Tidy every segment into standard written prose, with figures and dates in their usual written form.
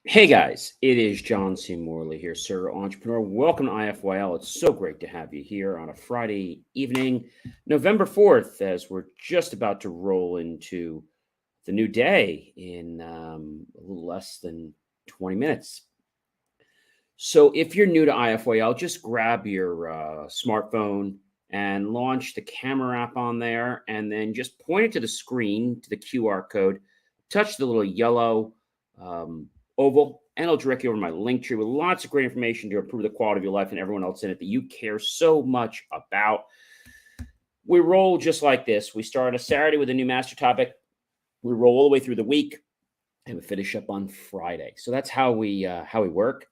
Hey guys, it is John C. Morley here, Sir Entrepreneur. Welcome to IFYL. It's so great to have you here on a Friday evening, November 4th, as we're just about to roll into the new day in a little less than 20 minutes. So, if you're new to IFYL, just grab your smartphone and launch the camera app on there, and then just point it to the screen, to the QR code. Touch the little yellow um, oval, and it'll direct you over to my link tree with lots of great information to improve the quality of your life and everyone else in it that you care so much about. We roll just like this. We start a Saturday with a new master topic. We roll all the way through the week, and we finish up on Friday. So that's how we work.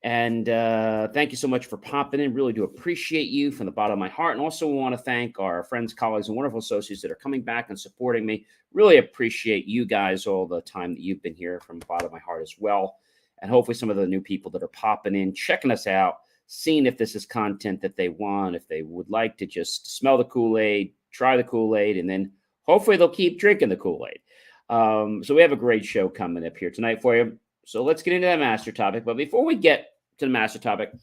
And thank you so much for popping in. Really do appreciate you from the bottom of my heart. And also want to thank our friends, colleagues, and wonderful associates that are coming back and supporting me. Really appreciate you guys all the time that you've been here from the bottom of my heart as well. And hopefully some of the new people that are popping in, checking us out, seeing if this is content that they want, if they would like to just smell the Kool-Aid, try the Kool-Aid, and then hopefully they'll keep drinking the Kool-Aid. So we have a great show coming up here tonight for you. So let's get into that master topic. But before we get to the master topic,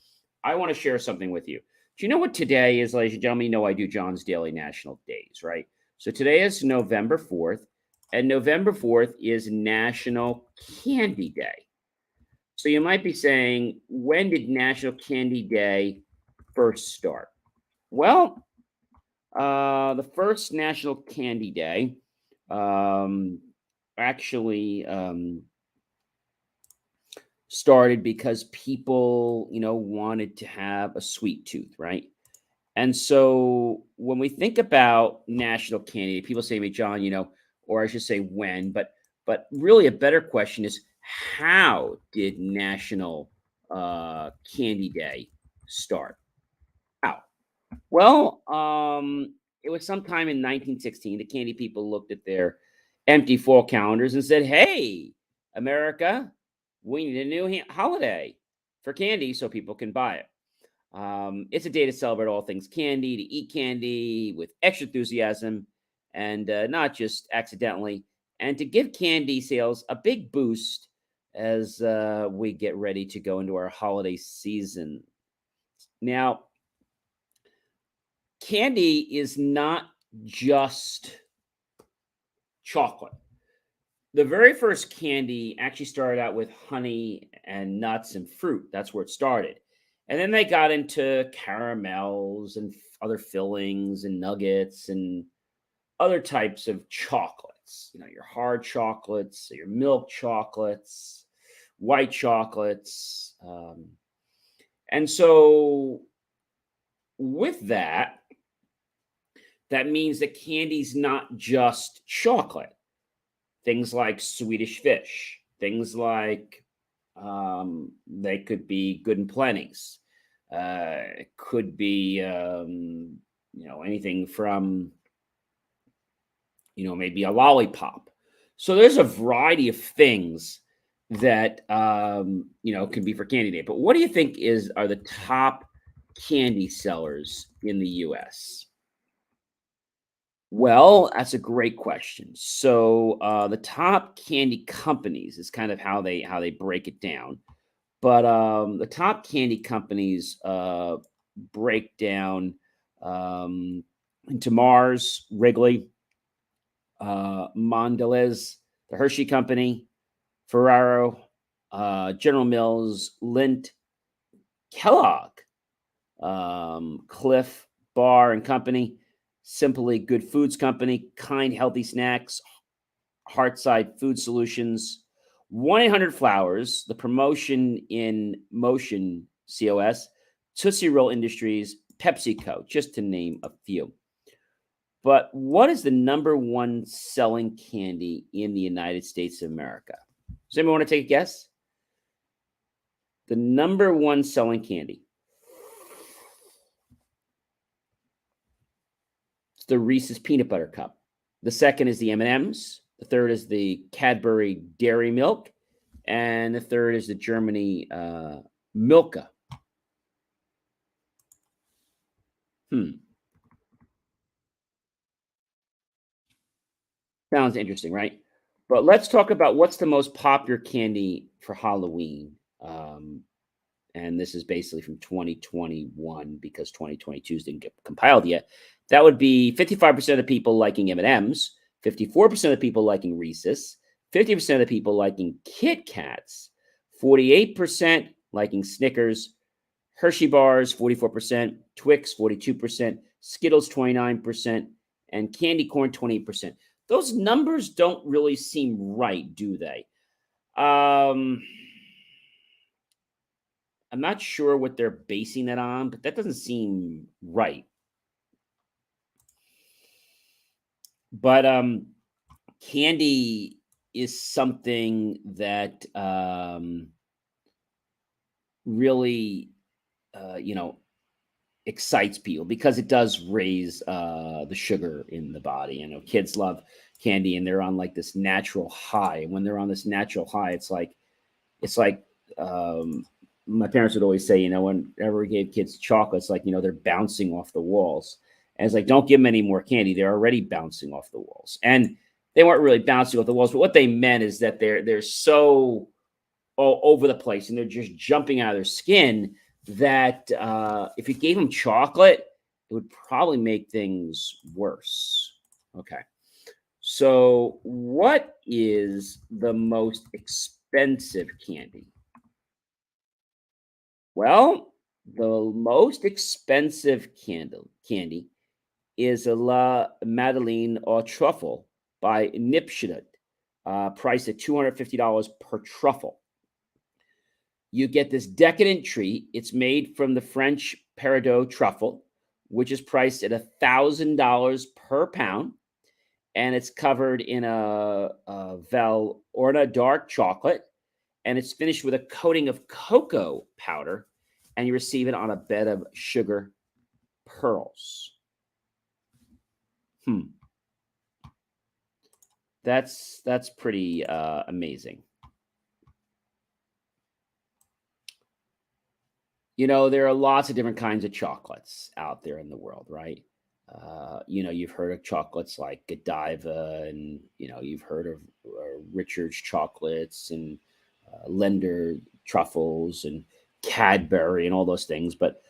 I want to share something with you. Do you know what today is, ladies and gentlemen? You know I do John's Daily National Days, right? So today is November 4th, and November 4th is National Candy Day. So you might be saying, when did National Candy Day first start? Well, the first National Candy Day um, actually started because people, wanted to have a sweet tooth, right? And so when we think about National Candy, people say to me, John, or I should say when, but really a better question is how did National Candy Day start? How? Well, it was sometime in 1916. The candy people looked at their empty fall calendars and said, "Hey, America, we need a new holiday for candy so people can buy it." It's a day to celebrate all things candy, to eat candy with extra enthusiasm and not just accidentally, and to give candy sales a big boost as we get ready to go into our holiday season. Now, candy is not just chocolate. The very first candy actually started out with honey and nuts and fruit. That's where it started. And then they got into caramels and other fillings and nuggets and other types of chocolates. Your hard chocolates, your milk chocolates, white chocolates. And so, with that, that means that candy's not just chocolate. Things like Swedish fish, things like they could be good and plenties. It could be anything from maybe a lollipop. So there's a variety of things that can be for candy day. But what do you think are the top candy sellers in the U.S.? Well, that's a great question. So the top candy companies is kind of how they break it down. But the top candy companies break down um, into Mars, Wrigley, Mondelez, the Hershey Company, Ferraro, General Mills, Lindt, Kellogg, Cliff Bar and Company, Simply Good Foods Company, Kind Healthy Snacks, Heartside Food Solutions, 1-800 Flowers, the Promotion in Motion COS, Tootsie Roll Industries, PepsiCo, just to name a few. But what is the number one selling candy in the United States of America? Does anyone want to take a guess? The number one selling candy. It's the Reese's Peanut Butter Cup. The second is the M&Ms. The third is the Cadbury Dairy Milk. And the third is the Germany Milka. Sounds interesting, right? But let's talk about what's the most popular candy for Halloween. And this is basically from 2021 because 2022's didn't get compiled yet. That would be 55% of the people liking M&Ms, 54% of the people liking Reese's, 50% of the people liking Kit Kats, 48% liking Snickers, Hershey bars 44%, Twix 42%, Skittles 29%, and candy corn 28%. Those numbers don't really seem right, do they? Um, I'm not sure what they're basing that on, but that doesn't seem right. But candy is something that really, you know, excites people because it does raise the sugar in the body. You know, kids love candy and they're on like this natural high. And when they're on this natural high, it's like my parents would always say, you know, whenever we gave kids chocolates, like, you know, they're bouncing off the walls. And it's like, don't give them any more candy. They're already bouncing off the walls. And they weren't really bouncing off the walls, but what they meant is that they're so all over the place and they're just jumping out of their skin that if you gave them chocolate, it would probably make things worse. Okay. So, what is the most expensive candy? Well, the most expensive candy is a La Madeleine au truffle by Nipshut, priced at $250 per truffle. You get this decadent treat. It's made from the French Peridot truffle, which is priced at $1,000 per pound, and it's covered in a Valorna dark chocolate, and it's finished with a coating of cocoa powder, and you receive it on a bed of sugar pearls. Hmm, that's pretty amazing. You know, there are lots of different kinds of chocolates out there in the world, right? You know, you've heard of chocolates like Godiva, and you know, you've heard of Richard's chocolates and Lender truffles and Cadbury and all those things. But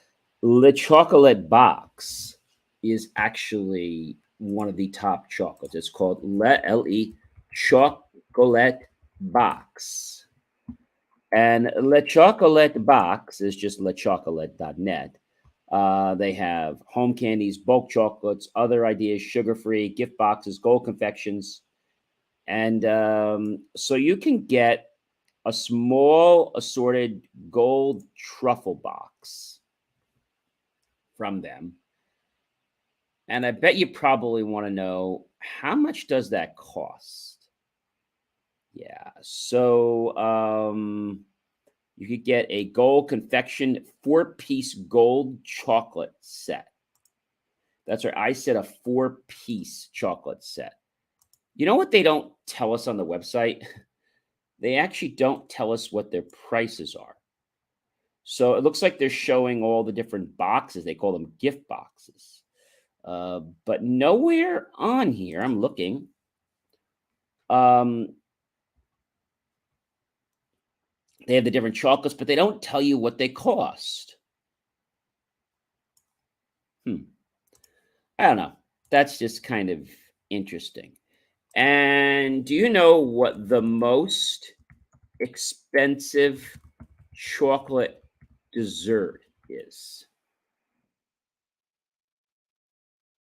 Le Chocolat Box is actually one of the top chocolates. It's called Le Chocolat Box. And Le Chocolat Box is just lechocolate.net. They have home candies, bulk chocolates, other ideas, sugar free, gift boxes, gold confections. And so you can get a small assorted gold truffle box from them. And I bet you probably want to know, how much does that cost? Yeah. So you could get a gold confection 4-piece gold chocolate set. That's right. I said a 4-piece chocolate set. You know what they don't tell us on the website? They actually don't tell us what their prices are. So it looks like they're showing all the different boxes. They call them gift boxes. But nowhere on here, I'm looking. They have the different chocolates, but they don't tell you what they cost. I don't know. That's just kind of interesting. And do you know what the most expensive chocolate dessert is?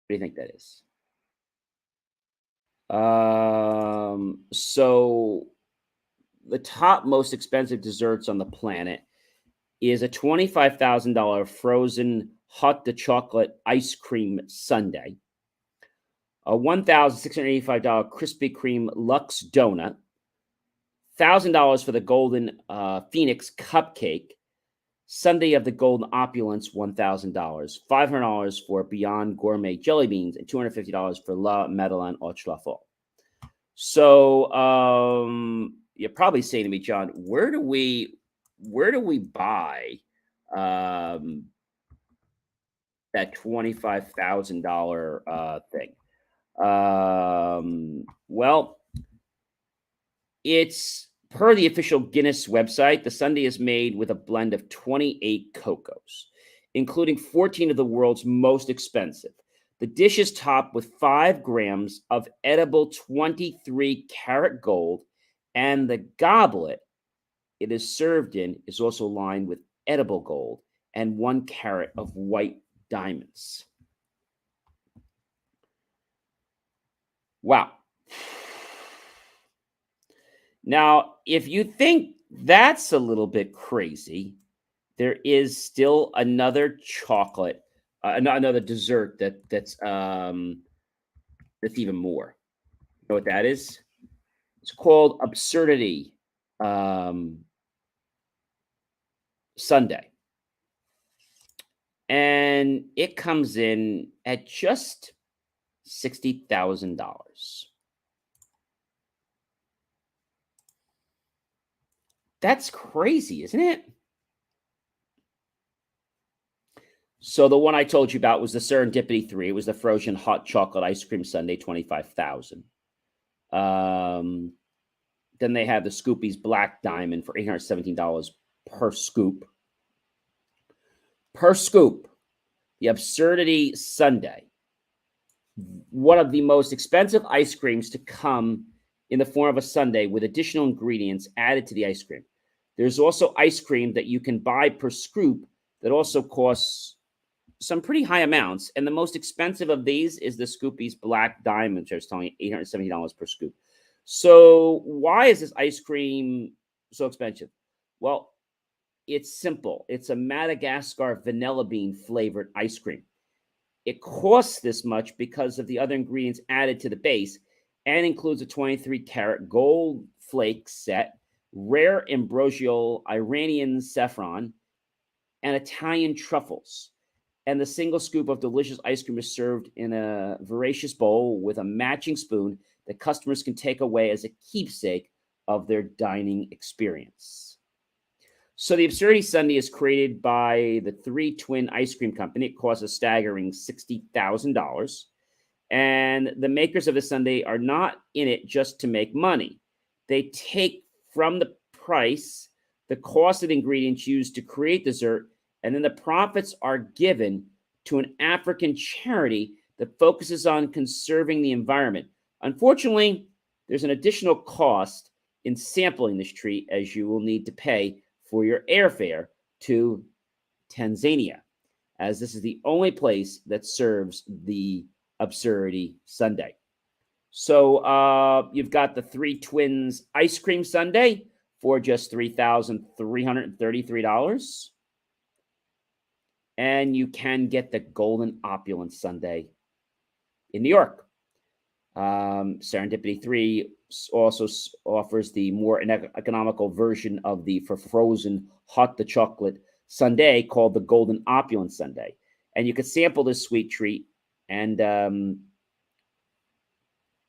What do you think that is? So the top most expensive desserts on the planet is a $25,000 frozen hot de chocolate ice cream sundae, a $1,685 Krispy Kreme Lux donut, $1,000 for the Golden Phoenix cupcake, Sunday of the Golden Opulence, $1,000, $500 for Beyond Gourmet jelly beans, and $250 for La Madeleine au Truffle. So you're probably saying to me, John, where do we buy that $25,000 thing? Well, It's per the official Guinness website, the sundae is made with a blend of 28 cocos, including 14 of the world's most expensive. The dish is topped with 5 grams of edible 23 karat gold, and the goblet it is served in is also lined with edible gold and 1 carat of white diamonds. Wow. Now, if you think that's a little bit crazy, there is still another chocolate, another dessert that's even more. You know what that is? It's called Absurdity um, Sunday, and it comes in at just $60,000. That's crazy, isn't it? So the one I told you about was the Serendipity 3. It was the frozen hot chocolate ice cream sundae, 25,000. Then they have the Scoopies Black Diamond for $817 per scoop. Per scoop, the Absurdity Sundae, one of the most expensive ice creams to come in the form of a sundae with additional ingredients added to the ice cream. There's also ice cream that you can buy per scoop that also costs some pretty high amounts. And the most expensive of these is the Scoopies Black Diamond, which I was telling you, $870 per scoop. So why is this ice cream so expensive? Well, it's simple. It's a Madagascar vanilla bean flavored ice cream. It costs this much because of the other ingredients added to the base and includes a 23 karat gold flake set, rare ambrosial Iranian saffron, and Italian truffles. And the single scoop of delicious ice cream is served in a voracious bowl with a matching spoon that customers can take away as a keepsake of their dining experience. So the Absurdity Sundae is created by the Three Twin Ice Cream Company. It costs a staggering $60,000. And the makers of the sundae are not in it just to make money. They take from the price the cost of the ingredients used to create dessert, and then the profits are given to an African charity that focuses on conserving the environment. Unfortunately, there's an additional cost in sampling this treat, as you will need to pay for your airfare to Tanzania, as this is the only place that serves the Absurdity Sundae. So you've got the Three Twins Ice Cream Sundae for just $3,333. And you can get the Golden Opulence Sundae in New York. Serendipity 3 also offers the more economical version of the frozen hot chocolate sundae called the Golden Opulence Sundae. And you can sample this sweet treat, and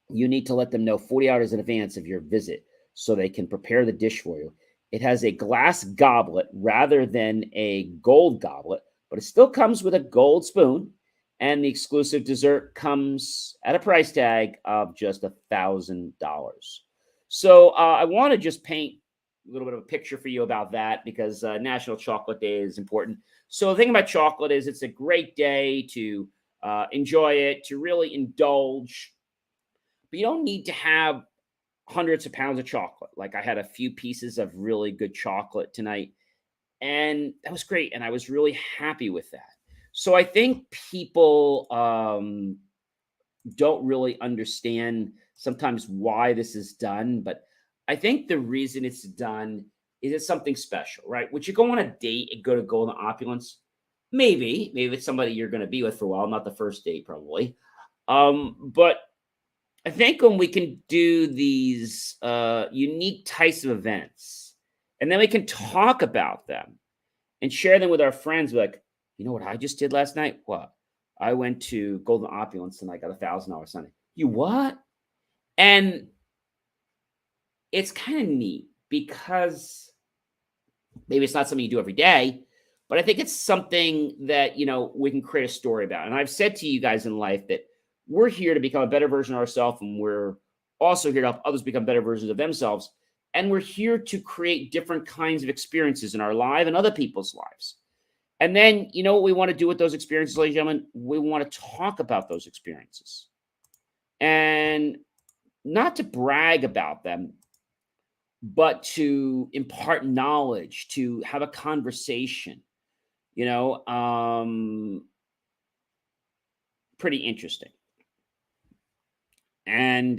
you need to let them know 40 hours in advance of your visit so they can prepare the dish for you. It has a glass goblet rather than a gold goblet, but it still comes with a gold spoon. And the exclusive dessert comes at a price tag of just $1,000. So I want to just paint a little bit of a picture for you about that, because National Chocolate Day is important. So the thing about chocolate is it's a great day to enjoy it, to really indulge. But you don't need to have hundreds of pounds of chocolate. Like, I had a few pieces of really good chocolate tonight, and that was great. And I was really happy with that. So I think people don't really understand sometimes why this is done, but I think the reason it's done is it's something special, right? Would you go on a date and go to Golden Opulence? Maybe it's somebody you're going to be with for a while, not the first date probably. But I think when we can do these unique types of events, and then we can talk about them and share them with our friends, like, you know what I just did last night? What? I went to Golden Opulence and I got $1,000 Sunday. You what? And it's kind of neat because maybe it's not something you do every day, but I think it's something that, we can create a story about. And I've said to you guys in life that we're here to become a better version of ourselves, and we're also here to help others become better versions of themselves. And we're here to create different kinds of experiences in our life and other people's lives. And then, you know what we want to do with those experiences, ladies and gentlemen? We want to talk about those experiences. And not to brag about them, but to impart knowledge, to have a conversation, you know, pretty interesting. And,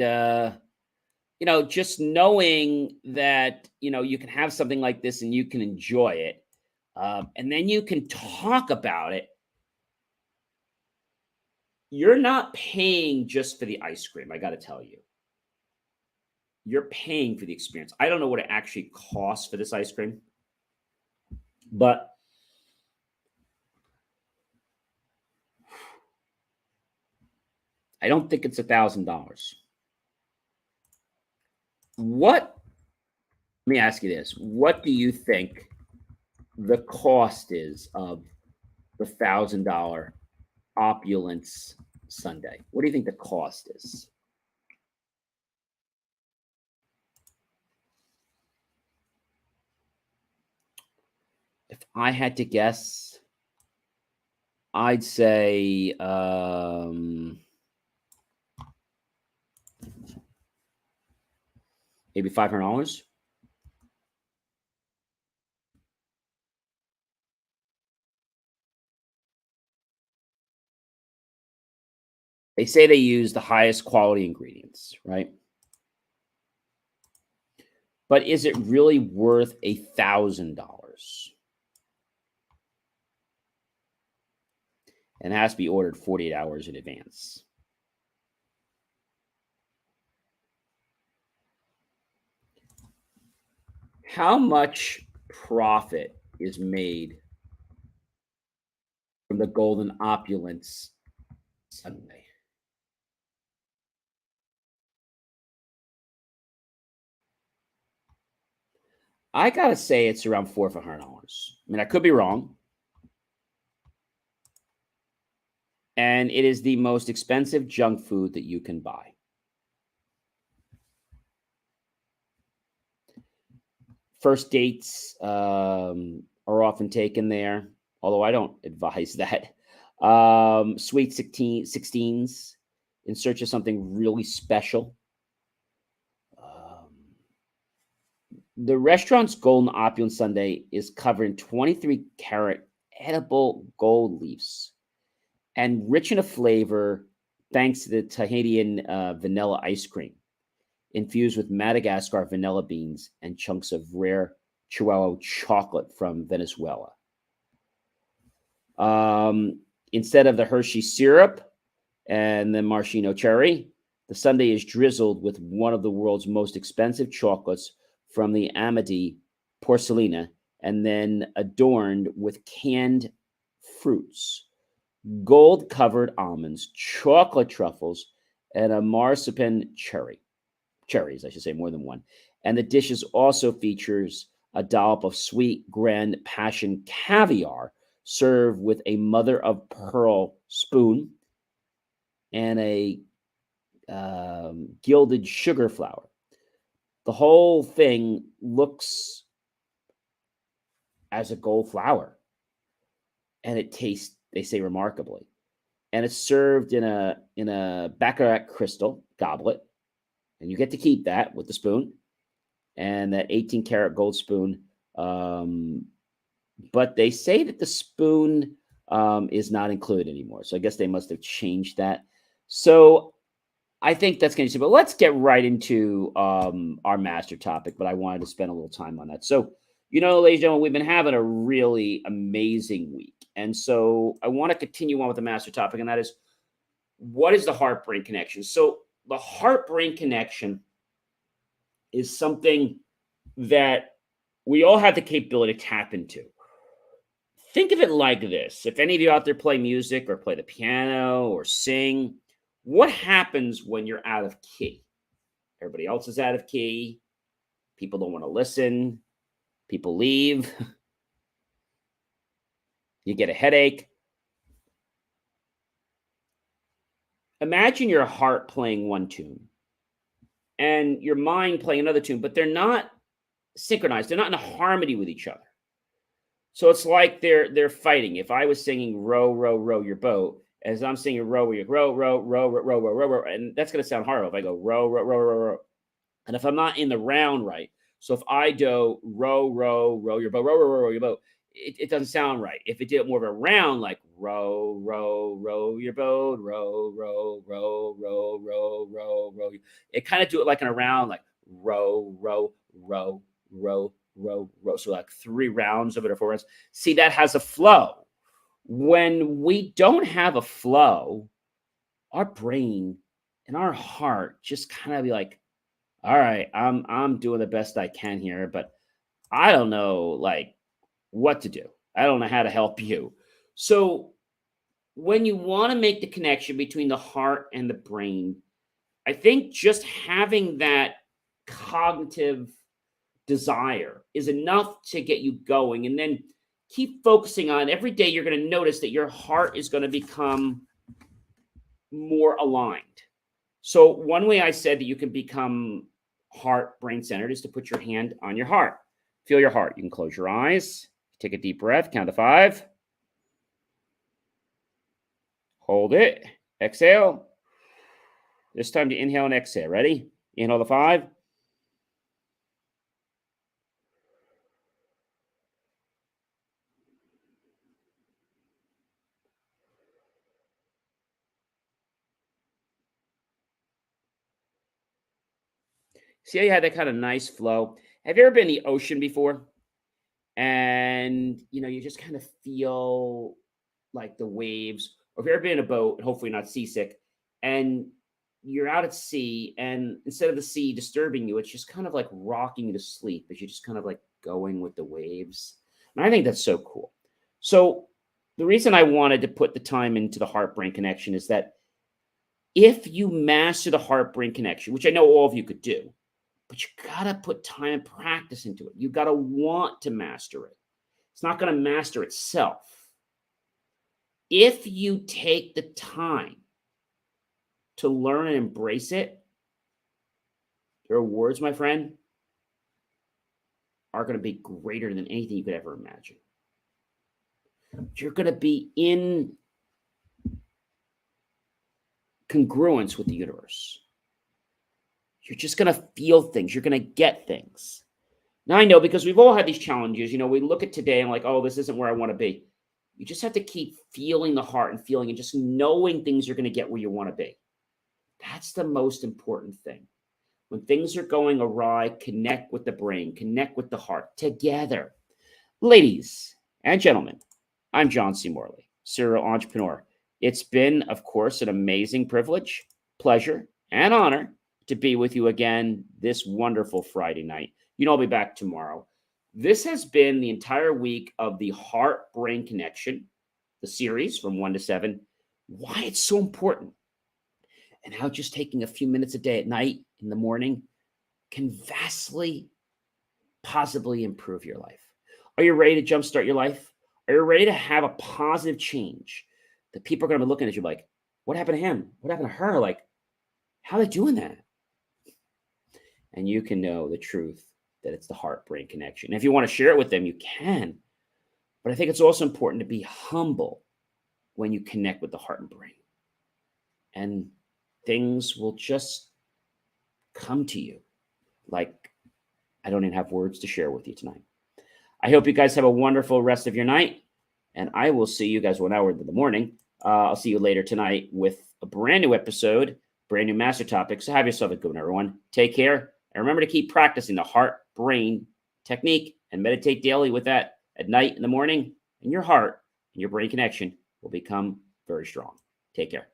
just knowing that, you can have something like this and you can enjoy it, and then you can talk about it. You're not paying just for the ice cream, I got to tell you. You're paying for the experience. I don't know what it actually costs for this ice cream, but I don't think it's $1,000. Let me ask you this. What do you think the cost is of the $1,000 opulence sundae? What do you think the cost is? If I had to guess, I'd say maybe $500. They say they use the highest quality ingredients, right? But is it really worth $1,000? And it has to be ordered 48 hours in advance. How much profit is made from the golden opulence sundae? I gotta say it's around $400. I mean, I could be wrong. And it is the most expensive junk food that you can buy. First dates are often taken there, although I don't advise that. Sweet 16s in search of something really special. The restaurant's golden opulence sundae is covered in 23 karat edible gold leaves and rich in a flavor thanks to the Tahitian vanilla ice cream infused with Madagascar vanilla beans and chunks of rare Chihuahua chocolate from Venezuela. Instead of the Hershey syrup and the maraschino cherry, the sundae is drizzled with one of the world's most expensive chocolates from the Amadi Porcelina and then adorned with canned fruits, gold covered almonds, chocolate truffles, and a marzipan cherries, I should say, more than one. And the dishes also features a dollop of sweet Grand Passion caviar served with a mother of pearl spoon and a gilded sugar flower. The whole thing looks as a gold flower, and it tastes, they say, remarkably. And it's served in a baccarat crystal goblet, and you get to keep that with the spoon and that 18 karat gold spoon. But they say that the spoon is not included anymore. So I guess they must have changed that. So I think that's going to be, but let's get right into our master topic. But I wanted to spend a little time on that. So, ladies and gentlemen, we've been having a really amazing week. And so I want to continue on with the master topic, and that is, what is the heart-brain connection? So the heart-brain connection is something that we all have the capability to tap into. Think of it like this. If any of you out there play music or play the piano or sing, what happens when you're out of key? Everybody else is out of key. People don't want to listen. People leave. You get a headache. Imagine your heart playing one tune and your mind playing another tune, but they're not synchronized. They're not in harmony with each other. So it's like they're fighting. If I was singing row, row, row your boat, as I'm singing row, row, row, row, row, row, row, row, row, and that's going to sound horrible if I go row, row, row, row, row. And if I'm not in the round right, so if I do row, row, row your boat, row, row, row, row your boat, it doesn't sound right. If it did more of a round, like row, row, row your boat, row, row, row, row, row, row, row, it kind of do it like in a round, like row, row, row, row, row, row. So like 3 rounds of it or 4 rounds. See, that has a flow. When we don't have a flow, our brain and our heart just kind of be like, all right, I'm doing the best I can here, but I don't know like what to do. I don't know how to help you. So when you want to make the connection between the heart and the brain, I think just having that cognitive desire is enough to get you going. And then keep focusing on every day. You're going to notice that your heart is going to become more aligned. So, one way I said that you can become heart brain centered is to put your hand on your heart. Feel your heart. You can close your eyes, take a deep breath, count to 5. Hold it. Exhale. This time to inhale and exhale. Ready? Inhale to 5. See how you had that kind of nice flow? Have you ever been in the ocean before? And, you just kind of feel like the waves, or if you've ever been in a boat, hopefully not seasick, and you're out at sea, and instead of the sea disturbing you, it's just kind of like rocking you to sleep as you're just kind of like going with the waves. And I think that's so cool. So, the reason I wanted to put the time into the heart brain connection is that if you master the heart brain connection, which I know all of you could do, but you gotta put time and practice into it. You gotta want to master it. It's not gonna master itself. If you take the time to learn and embrace it, your rewards, my friend, are gonna be greater than anything you could ever imagine. You're gonna be in congruence with the universe. You're just going to feel things. You're going to get things. Now, I know because we've all had these challenges. We look at today and like, oh, this isn't where I want to be. You just have to keep feeling the heart and feeling and just knowing things you're going to get where you want to be. That's the most important thing. When things are going awry, connect with the brain, connect with the heart together. Ladies and gentlemen, I'm John C. Morley, serial entrepreneur. It's been, of course, an amazing privilege, pleasure, and honor to be with you again this wonderful Friday night. I'll be back tomorrow. This has been the entire week of the Heart Brain Connection, the series from 1 to 7, why it's so important, and how just taking a few minutes a day at night, in the morning, can vastly, positively improve your life. Are you ready to jumpstart your life? Are you ready to have a positive change that people are going to be looking at you like, what happened to him? What happened to her? Like, how are they doing that? And you can know the truth that it's the heart-brain connection. And if you want to share it with them, you can. But I think it's also important to be humble when you connect with the heart and brain. And things will just come to you. Like, I don't even have words to share with you tonight. I hope you guys have a wonderful rest of your night. And I will see you guys 1 hour in the morning. I'll see you later tonight with a brand new episode, brand new master topic. So have yourself a good one, everyone. Take care. And remember to keep practicing the heart-brain technique and meditate daily with that at night, in the morning, and your heart and your brain connection will become very strong. Take care.